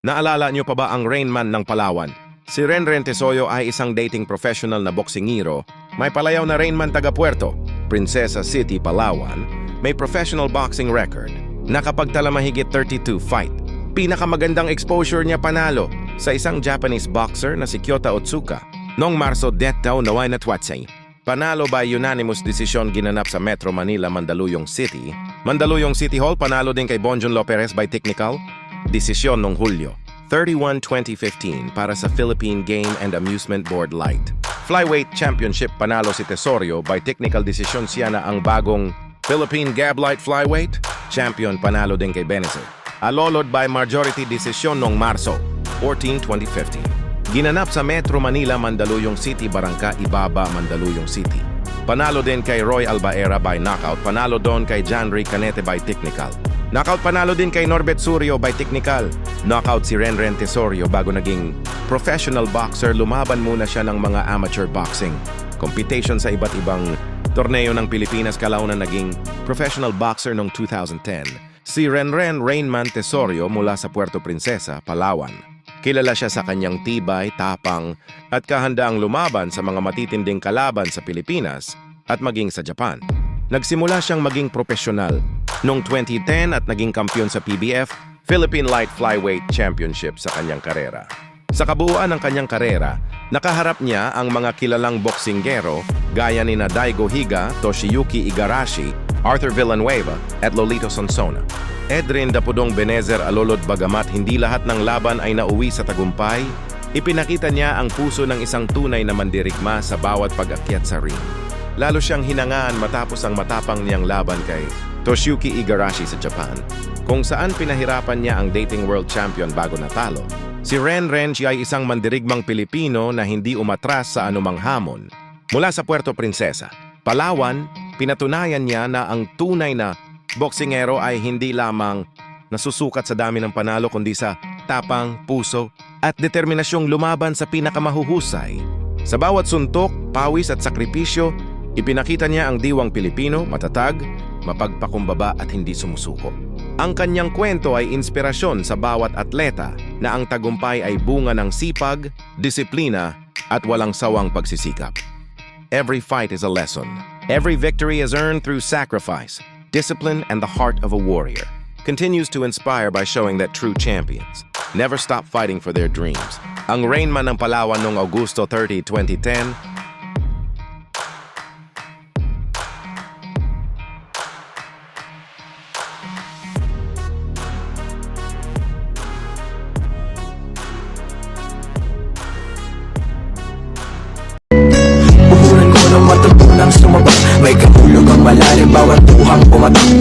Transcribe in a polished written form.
Naalala niyo pa ba ang Rainman ng Palawan? Si Renren Tesoyo ay isang dating professional na boksingero, may palayaw na Rainman taga Puerto, Princesa City, Palawan, may professional boxing record, nakapagtala mahigit 32 fight. Pinakamagandang exposure niya panalo sa isang Japanese boxer na si Kyota Otsuka noong Marso daw naway na Twatsay. Panalo by unanimous decision ginanap sa Metro Manila, Mandaluyong City. Mandaluyong City Hall panalo din kay Bonjon Loperez by technical desisyon noong Hulyo 31, 2015 para sa Philippine Game and Amusement Board Light. Flyweight Championship panalo si Tesorio by technical decision, siya na ang bagong Philippine Gab Light Flyweight Champion, panalo din kay Benezer. Alolod by majority decision noong Marso 14, 2015. Ginanap sa Metro Manila, Mandaluyong City, Barangka Ibaba, Mandaluyong City. Panalo din kay Roy Albaera by knockout, panalo doon kay Janry Canete by technical. Knockout panalo din kay Norbert Surio by technical. Knockout si Renren Tesorio bago naging professional boxer, lumaban muna siya ng mga amateur boxing competition sa iba't ibang torneo ng Pilipinas, kalaunan naging professional boxer noong 2010. Si Renren Rainman Tesorio mula sa Puerto Princesa, Palawan. Kilala siya sa kanyang tibay, tapang at kahandaang lumaban sa mga matitinding kalaban sa Pilipinas at maging sa Japan. Nagsimula siyang maging profesional noong 2010 at naging kampiyon sa PBF, Philippine Light Flyweight Championship sa kanyang karera. Sa kabuuan ng kanyang karera, nakaharap niya ang mga kilalang boksinggero gaya ni Daigo Higa, Toshiyuki Igarashi, Arthur Villanueva at Lolito Sonsona. Edrin Dapudong Benezer Alolod, bagamat hindi lahat ng laban ay nauwi sa tagumpay, ipinakita niya ang puso ng isang tunay na mandirigma sa bawat pag-akyat sa ring. Lalo siyang hinangaan matapos ang matapang niyang laban kay Toshiyuki Igarashi sa Japan, kung saan pinahirapan niya ang dating world champion bago natalo. Si Renren ay isang mandirigmang Pilipino na hindi umatras sa anumang hamon. Mula sa Puerto Princesa, Palawan, pinatunayan niya na ang tunay na boksingero ay hindi lamang nasusukat sa dami ng panalo kundi sa tapang, puso at determinasyong lumaban sa pinakamahuhusay. Sa bawat suntok, pawis at sakripisyo, ipinakita niya ang diwang Pilipino, matatag, mapagpakumbaba at hindi sumusuko. Ang kanyang kwento ay inspirasyon sa bawat atleta na ang tagumpay ay bunga ng sipag, disiplina at walang sawang pagsisikap. Every fight is a lesson. Every victory is earned through sacrifice, discipline, and the heart of a warrior. Continues to inspire by showing that true champions never stop fighting for their dreams. Ang Rainman ng Palawan noong Agosto 30, 2010, Buburan ko ng matatunang sumabak, may katulog ang malalim, bawat tuhang pumatak.